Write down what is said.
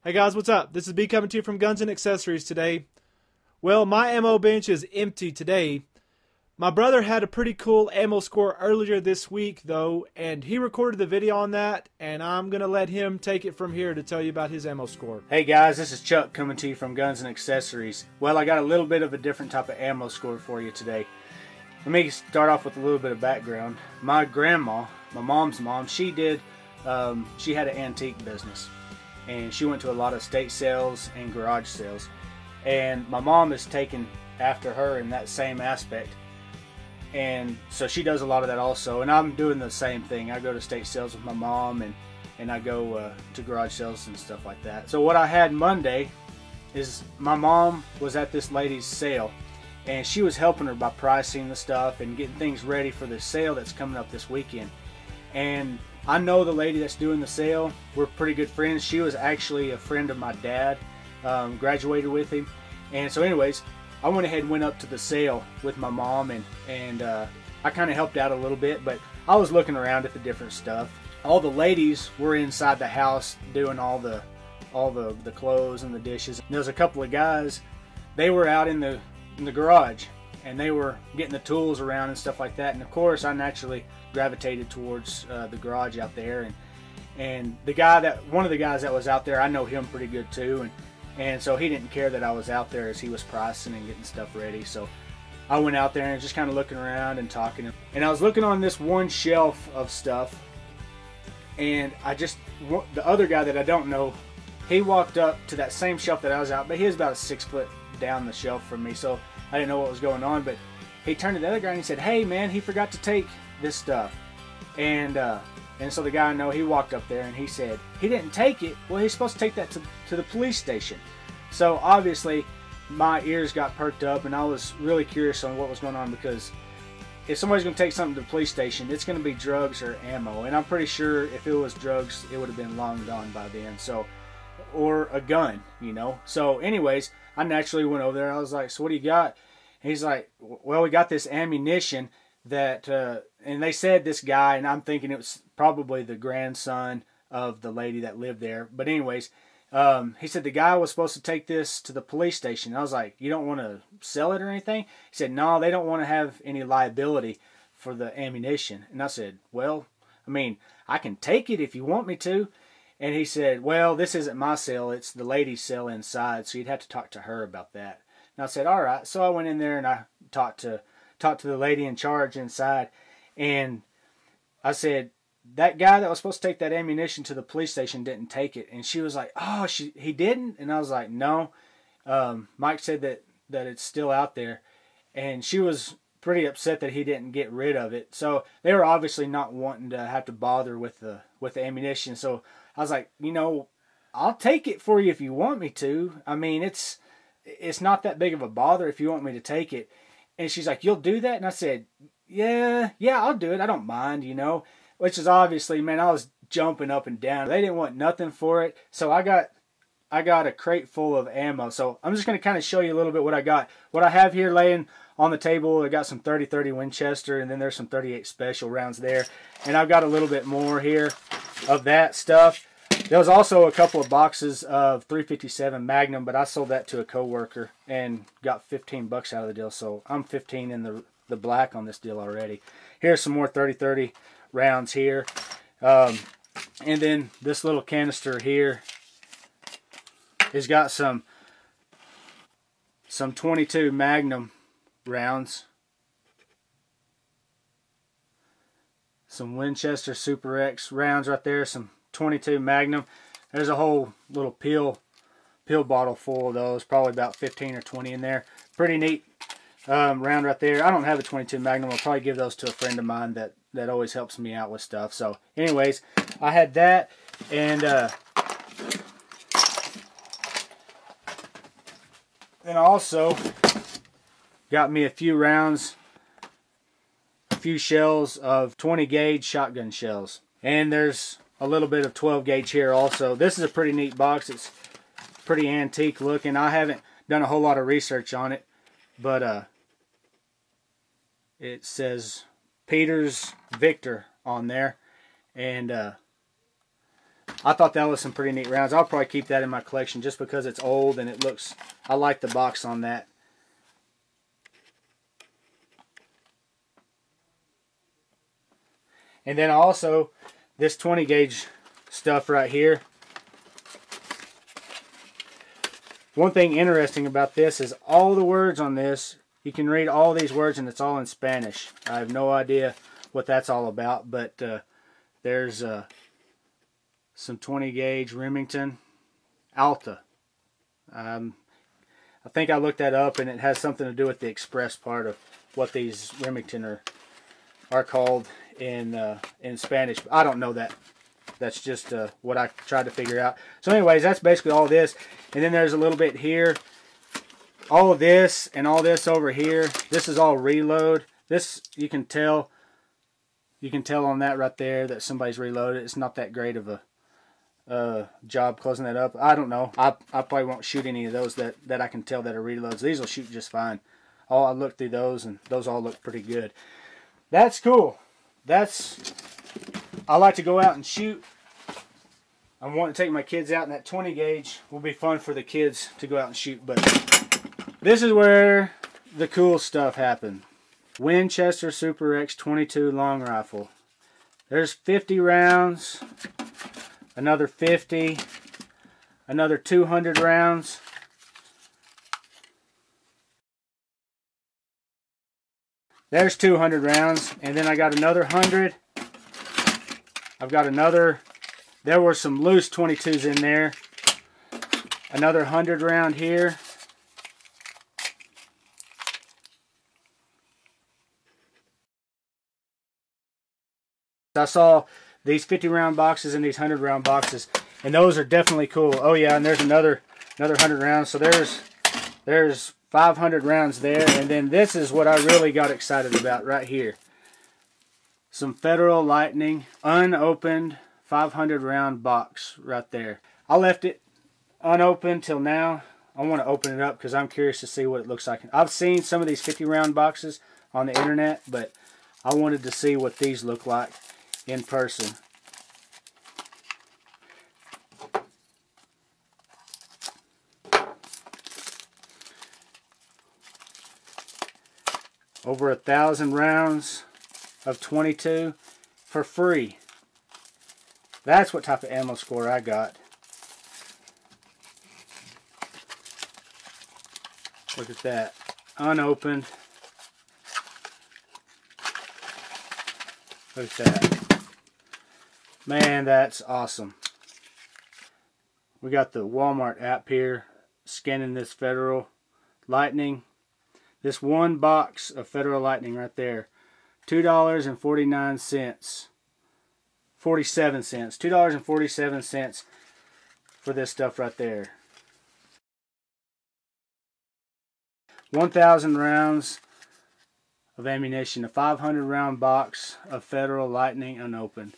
Hey guys, what's up? This is B coming to you from Guns and Accessories today. Well, my ammo bench is empty today. My brother had a pretty cool ammo score earlier this week though, and he recorded the video on that, and I'm going to let him take it from here to tell you about his ammo score. Hey guys, this is Chuck coming to you from Guns and Accessories. Well, I got a little bit of a different type of ammo score for you today. Let me start off with a little bit of background. My grandma, my mom's mom, she had an antique business. And she went to a lot of estate sales and garage sales. And my mom is taken after her in that same aspect. And so she does a lot of that also. And I'm doing the same thing. I go to estate sales with my mom, and I go to garage sales and stuff like that. So what I had Monday is my mom was at this lady's sale. And she was helping her by pricing the stuff and getting things ready for the sale that's coming up this weekend. And I know the lady that's doing the sale. We're pretty good friends. She was actually a friend of my dad, graduated with him. And so anyways, I went ahead and went up to the sale with my mom, and I kind of helped out a little bit, but I was looking around at the different stuff. All the ladies were inside the house doing all the clothes and the dishes. And there was a couple of guys, they were out in the garage, and they were getting the tools around and stuff like that. And of course, I naturally gravitated towards the garage out there, and one of the guys that was out there, I know him pretty good too, and so he didn't care that I was out there as he was pricing and getting stuff ready. So I went out there and just kind of looking around and talking, and I was looking on this one shelf of stuff, and the other guy that I don't know, he walked up to that same shelf that I was out, but he was about 6 foot down the shelf from me, so I didn't know what was going on. But he turned to the other guy and he said, "Hey man, he forgot to take this stuff." And so the guy I know, he walked up there and he said, "He didn't take it? Well, he's supposed to take that to the police station." So obviously my ears got perked up, and I was really curious on what was going on, because if somebody's going to take something to the police station, it's going to be drugs or ammo. And I'm pretty sure if it was drugs, it would have been long gone by then. So, or a gun, you know. So anyways, I naturally went over there. I was like, "So what do you got?" And he's like, "Well, we got this ammunition that," and they said this guy, and I'm thinking it was probably the grandson of the lady that lived there. But anyways, he said the guy was supposed to take this to the police station. I was like, "You don't want to sell it or anything?" He said, "No, they don't want to have any liability for the ammunition." And I said, "Well, I mean, I can take it if you want me to." And he said, "Well, this isn't my cell, it's the lady's cell inside, so you'd have to talk to her about that." And I said, "All right." So I went in there and I talked to the lady in charge inside, and I said, "That guy that was supposed to take that ammunition to the police station didn't take it." And she was like, "Oh, he didn't?" And I was like, "No. Mike said that it's still out there." And she was pretty upset that he didn't get rid of it. So they were obviously not wanting to have to bother with the ammunition. So I was like, "I'll take it for you if you want me to. I mean, it's not that big of a bother if you want me to take it." And she's like, "You'll do that?" And I said, yeah, I'll do it. I don't mind, Which is obviously, man, I was jumping up and down. They didn't want nothing for it. So I got a crate full of ammo. So I'm just going to kind of show you a little bit what I got. What I have here laying on the table, I got some 30-30 Winchester, and then there's some 38 Special rounds there. And I've got a little bit more here of that stuff. There was also a couple of boxes of 357 Magnum, but I sold that to a coworker and got 15 bucks out of the deal. So I'm 15 in the black on this deal already. Here's some more 30-30 rounds here. And then this little canister here has got some 22 Magnum rounds. Some Winchester Super X rounds right there. Some 22 Magnum. There's a whole little pill bottle full of those, probably about 15 or 20 in there. Pretty neat round right there. I don't have a 22 Magnum. I'll probably give those to a friend of mine that always helps me out with stuff. So anyways, I had that, and then I also got me a few rounds, a few shells of 20 gauge shotgun shells. And there's a little bit of 12 gauge here also. This is a pretty neat box. It's pretty antique looking. I haven't done a whole lot of research on it, but it says Peters Victor on there, and I thought that was some pretty neat rounds. I'll probably keep that in my collection just because it's old and it looks, I like the box on that. And then also this 20 gauge stuff right here. One thing interesting about this is all the words on this, you can read all these words and it's all in Spanish. I have no idea what that's all about, but there's some 20 gauge Remington Alta. I think I looked that up and it has something to do with the express part of what these Remington are called in Spanish. I don't know that. That's just what I tried to figure out. So anyways, that's basically all this. And then there's a little bit here. All of this and all this over here. This is all reload. This, you can tell on that right there that somebody's reloaded. It's not that great of a job closing that up. I don't know. I probably won't shoot any of those that I can tell that are reloads. These will shoot just fine. I looked through those and those all look pretty good. That's cool. I like to go out and shoot. I'm wanting to take my kids out, and that 20 gauge will be fun for the kids to go out and shoot. But this is where the cool stuff happened. Winchester Super X 22 long rifle. There's 50 rounds, another 50, another 200 rounds. There's 200 rounds, and then I got another 100. I've got another, there were some loose 22s in there. Another 100 round here. I saw these 50 round boxes and these 100 round boxes, and those are definitely cool. Oh yeah, and there's another 100 rounds. So there's 500 rounds there, and then this is what I really got excited about right here. Some Federal Lightning unopened 500 round box right there. I left it unopened till now. I want to open it up because I'm curious to see what it looks like. I've seen some of these 50 round boxes on the internet, but I wanted to see what these look like in person. Over 1,000 rounds of 22 for free. That's what type of ammo score I got. Look at that. Unopened. Look at that. Man, that's awesome. We got the Walmart app here scanning this Federal Lightning. This one box of Federal Lightning right there, $2.47 $2.47 for this stuff right there. 1,000 rounds of ammunition, a 500 round box of Federal Lightning unopened.